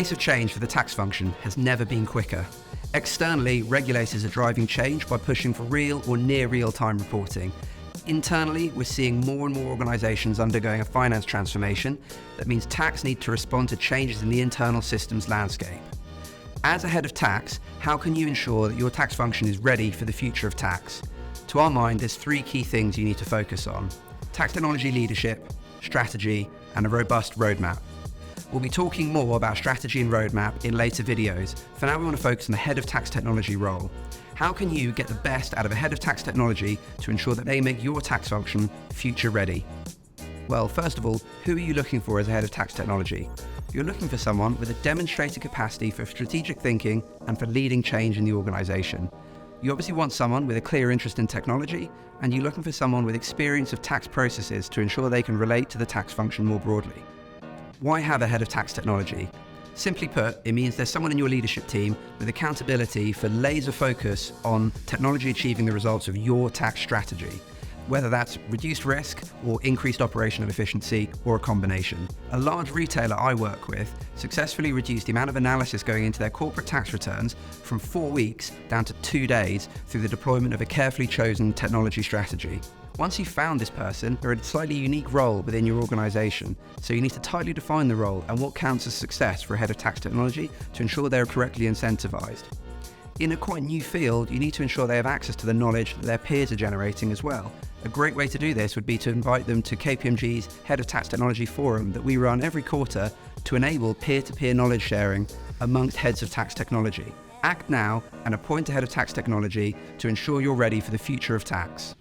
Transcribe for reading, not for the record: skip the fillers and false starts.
pace of change for the tax function has never been quicker. Externally, regulators are driving change by pushing for real or near real-time reporting. Internally, we're seeing more and more organisations undergoing a finance transformation. That means tax need to respond to changes in the internal systems landscape. As a head of tax, how can you ensure that your tax function is ready for the future of tax? To our mind, there's three key things you need to focus on: tax technology leadership, strategy, and a robust roadmap. We'll be talking more about strategy and roadmap in later videos. For now, we want to focus on the head of tax technology role. How can you get the best out of a head of tax technology to ensure that they make your tax function future ready? Well, first of all, who are you looking for as a head of tax technology? You're looking for someone with a demonstrated capacity for strategic thinking and for leading change in the organisation. You obviously want someone with a clear interest in technology, and you're looking for someone with experience of tax processes to ensure they can relate to the tax function more broadly. Why have a head of tax technology? Simply put, it means there's someone in your leadership team with accountability for laser focus on technology achieving the results of your tax strategy, whether that's reduced risk or increased operational efficiency or a combination. A large retailer I work with successfully reduced the amount of analysis going into their corporate tax returns from 4 weeks down to 2 days through the deployment of a carefully chosen technology strategy. Once you've found this person, they're in a slightly unique role within your organisation, so you need to tightly define the role and what counts as success for a head of tax technology to ensure they're correctly incentivised. In a quite new field, you need to ensure they have access to the knowledge that their peers are generating as well. A great way to do this would be to invite them to KPMG's Head of Tax Technology Forum that we run every quarter to enable peer-to-peer knowledge sharing amongst heads of tax technology. Act now and appoint a head of tax technology to ensure you're ready for the future of tax.